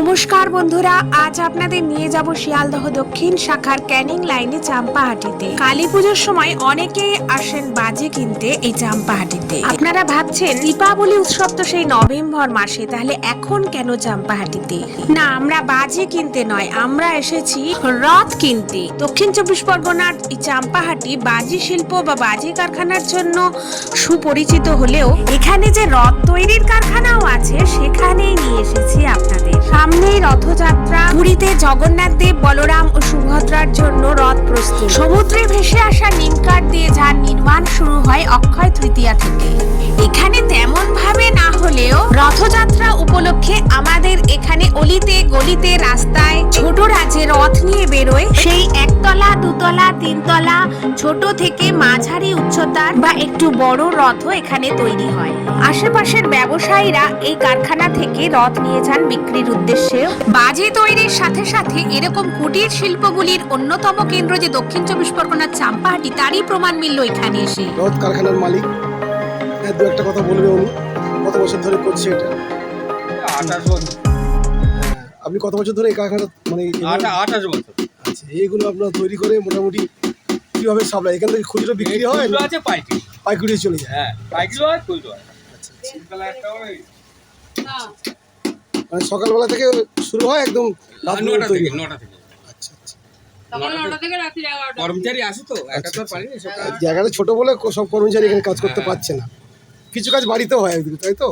নমস্কার বন্ধুরা, আজ আপনাদের নিয়ে যাব শিয়ালদহ দক্ষিণ শাখার ক্যানিং লাইনে চাম্পাহাটিতে। কালী পুজোর সময় অনেকেই আসেন বাজি কিনতে এই চাম্পাহাটিতে। আপনারা ভাবছেন দীপাবলি উৎসব তো সেই নভেম্বর মাসে, তাহলে এখন কেন চাম্পাহাটিতে? না, আমরা বাজি কিনতে নয়, আমরা এসেছি রথ কিনতে। দক্ষিণ চব্বিশ পরগনার এই চাম্পাহাটি বাজি শিল্প বা বাজি কারখানার জন্য সুপরিচিত হলেও এখানে যে রথ তৈরির কারখানাও আছে সেখানেই নিয়ে এসেছি আপনাদের। সামনেই রথযাত্রা, পুরীতে জগন্নাথ দেব, বলরাম ও সুভদ্রার জন্য রথ প্রস্তুত। সমুদ্রে ভেসে আসা নিমকাঠ দিয়ে যার নির্মাণ শুরু হয় অক্ষয় তৃতীয়া থেকে। এখানে তেমন ভাবে না হলেও রথযাত্রা উপলক্ষে আমাদের এখানে অলিতে গলিতে রাস্তায় ছোটরা যে রথ নিয়ে বেরোয়, সেই একতলা, দুতলা, তিনতলা, ছোট থেকে মাঝারি উচ্চতার বা একটু বড় রথও এখানে তৈরি হয়। আশেপাশের ব্যবসায়ীরা এই কারখানা থেকে রথ নিয়ে যান বিক্রির উদ্দেশ্যে। বাজি তৈরির সাথে সাথে এরকম কুটির শিল্পগুলির অন্যতম কেন্দ্র যে দক্ষিণ চব্বিশ পরগনার চাম্পাহাটি, তারই প্রমাণ মিলল এখানে এসে। রথ কারখানার মালিক দু একটা কথা বলবে উনি, কত বছর ধরে করছে এটা? 28 বছর। আপনি কত বছর ধরে এই কারখানা মানে 28 বছর। আচ্ছা, এইগুলো আপনারা তৈরি করে মোটামুটি কিভাবে সাপ্লাই? এখান থেকে খুচরো বিক্রি হয়, খুচরো আছে, পাইকারি। পাইকারি চলে যায়? হ্যাঁ, পাইকারি হয়, খুচরো হয়। আচ্ছা, সিম্পল একটা হয়। মানে সকালবেলা থেকে শুরু হয় একদম রাত 9টা তৈরি থেকে হয়? 9টা থেকে। আচ্ছা আচ্ছা। সকাল 9টা থেকে রাত্রি 11টা। কর্মচারী আসে তো, একা তো আর পারি না সব কাজ। জায়গাটা ছোট বলে সব কর্মচারী এখানে কাজ করতে পারছে না। কিছু কাজ বাড়িতেও হয় একদিকে, তাই তো?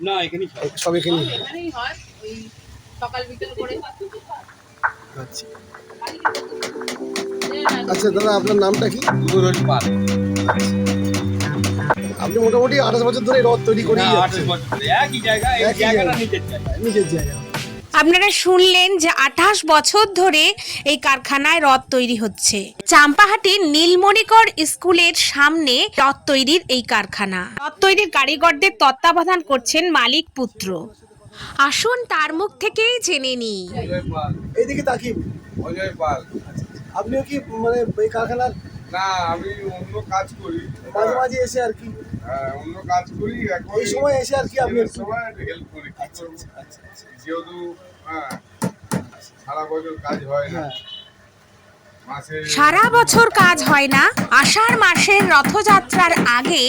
না, এখানেই খাই। সব এখানেই হয়। এখানেই হয়, ওই সকাল বিকেল করে। আচ্ছা আচ্ছা, দাদা আপনার নামটা কি? দুপুর পাল। আপনি মোটামুটি 28 বছর ধরে এই রথ তৈরি করেই না, যাচ্ছেন। 28 বছর ধরে একই জায়গায়, এই একই জায়গাটা জায়গায়। নিজের জায়গা। নিজের জায়গা। আপনারা শুনলেন যে 28 বছর ধরে এই কারখানায় রথ তৈরি হচ্ছে। চাম্পাহাটির নীলমণিকর স্কুলের সামনে রথ তৈরির এই কারখানা। রথ তৈরির কারিগরদের তত্ত্বাবধান করছেন মালিক পুত্র। আসুন তার মুখ থেকেই জেনে নিই। অজয় পাল। এইদিকে তাকিয়ে অজয় পাল। আপনিও কি মানে এই কারখানার না, আমি অন্য কাজ করি। মাঝে মাঝে এসে আর কি হ্যাঁ, অন্য কাজ করি এখন। এই সময় এসে আর কি আপনি এই একটু সময় হেল্প করি। কি করবো? যেহেতু সারা বছর কাজ হয় না, হ্যাঁ। মাসে সারা বছর কাজ হয় না, আষাঢ় মাসের রথযাত্রার আগে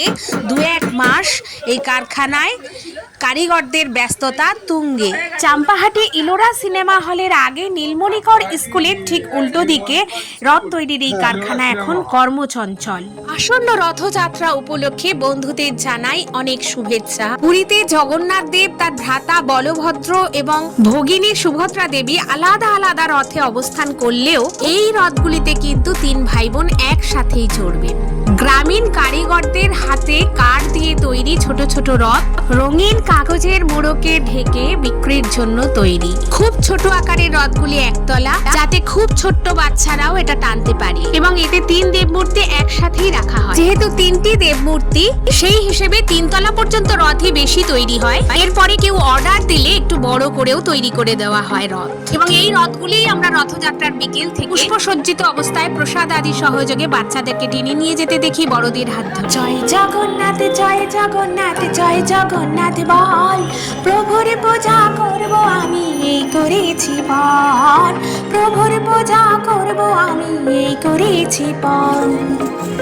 2-1 মাস এই কারখানায় কারিগরদের ব্যস্ততা তুঙ্গে। চাম্পাহাটি ইলোরা সিনেমা হলের আগে নীলমণিকর স্কুলের ঠিক উল্টো দিকে রথ তৈরির এই কারখানা এখন কর্মচঞ্চল। আসন্ন রথযাত্রা উপলক্ষে বন্ধুদের জানাই অনেক শুভেচ্ছা। পুরীতে জগন্নাথ দেব, তার ভ্রাতা বলভদ্র এবং ভগিনী সুভদ্রা দেবী আলাদা আলাদা রথে অবস্থান করলেও এই রথগুলিতে কিন্তু 3 ভাই বোন একসাথেই চড়বে। গ্রামীণ কারিগরদের হাতে কাঠ দিয়ে তৈরি ছোট ছোট রথ রঙিন কাগজের মোড়কে ঢেকে বিক্রির জন্য তৈরি। খুব ছোট আকারের রথগুলি একতলা, যাতে খুব ছোট্ট বাচ্চারাও এটা টানতে পারে, এবং এতে 3 দেবমূর্তি একসাথেই রাখা হয়। যেহেতু 3টি দেবমূর্তি, সেই হিসেবে 3 তলা পর্যন্ত রথই বেশি তৈরি হয়। এরপরে কেউ অর্ডার দিলে একটু বড় করেও তৈরি করে দেওয়া হয় রথ। এবং এই রথগুলি আমরা রথযাত্রার বিকেল থেকে পুষ্পসজ্জিত অবস্থায় প্রসাদ আদি সহযোগে বাচ্চাদেরকে টেনে নিয়ে যেতে দেখি বড়দের হাত ধরে। জয় জগন্নাথ, জয় জগন্নাথ, জয় জগন্নাথ বল, প্রভুর পূজা করব আমি এই করেছি বল, প্রভুর পূজা করব আমি এই করেছি বল।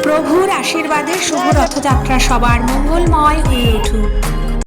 প্রভুর আশীর্বাদে শুভ রথযাত্রা সবার মঙ্গলময় হয়ে উঠুক।